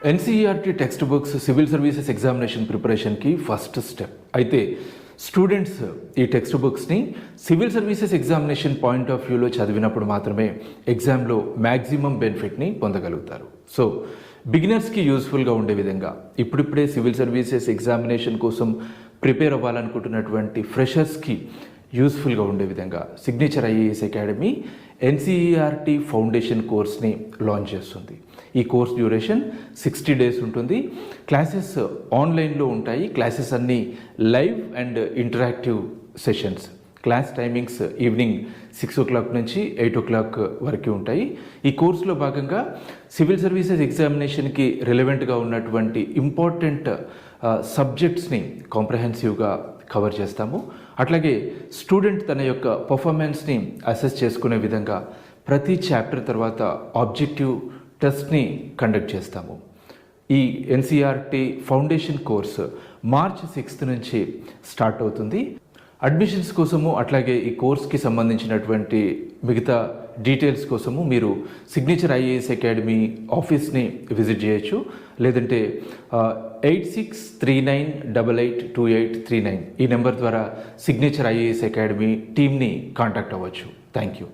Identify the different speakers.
Speaker 1: NCERT text books civil services examination ప్రిపరేషన్కి first step. అయితే students ఈ టెక్స్ట్ బుక్స్ని civil services examination point of వ్యూలో చదివినప్పుడు మాత్రమే ఎగ్జామ్లో మ్యాక్సిమం బెనిఫిట్ని పొందగలుగుతారు. సో బిగినర్స్కి యూస్ఫుల్గా ఉండే విధంగా ఇప్పుడిప్పుడే సివిల్ సర్వీసెస్ ఎగ్జామినేషన్ కోసం ప్రిపేర్ అవ్వాలనుకుంటున్నటువంటి ఫ్రెషర్స్కి యూస్ఫుల్గా ఉండే విధంగా signature IAS academy NCERT foundation కోర్స్ని లాంచ్ చేస్తుంది. ఈ కోర్స్ డ్యూరేషన్ 60 days ఉంటుంది. క్లాసెస్ ఆన్లైన్లో ఉంటాయి. క్లాసెస్ అన్నీ live and interactive sessions. Class timings evening 6 o'clock నుంచి 8 o'clock వరకు ఉంటాయి. ఈ కోర్సులో భాగంగా సివిల్ సర్వీసెస్ ఎగ్జామినేషన్కి రిలవెంట్గా ఉన్నటువంటి ఇంపార్టెంట్ సబ్జెక్ట్స్ని కాంప్రహెన్సివ్గా కవర్ చేస్తాము. అట్లాగే స్టూడెంట్ తన యొక్క పర్ఫార్మెన్స్ని అసెస్ చేసుకునే విధంగా ప్రతి చాప్టర్ తర్వాత ఆబ్జెక్టివ్ టెస్ట్ని కండక్ట్ చేస్తాము. ఈ NCERT foundation course March 6th నుంచి స్టార్ట్ అవుతుంది. అడ్మిషన్స్ కోసము అట్లాగే ఈ కోర్స్కి సంబంధించినటువంటి మిగతా డీటెయిల్స్ కోసము మీరు సిగ్నేచర్ ఐఏఎస్ అకాడమీ ఆఫీస్ని విజిట్ చేయొచ్చు. లేదంటే 8639882839 ఈ నెంబర్ ద్వారా సిగ్నేచర్ ఐఏఎస్ అకాడమీ టీమ్ని కాంటాక్ట్ అవ్వచ్చు. Thank you.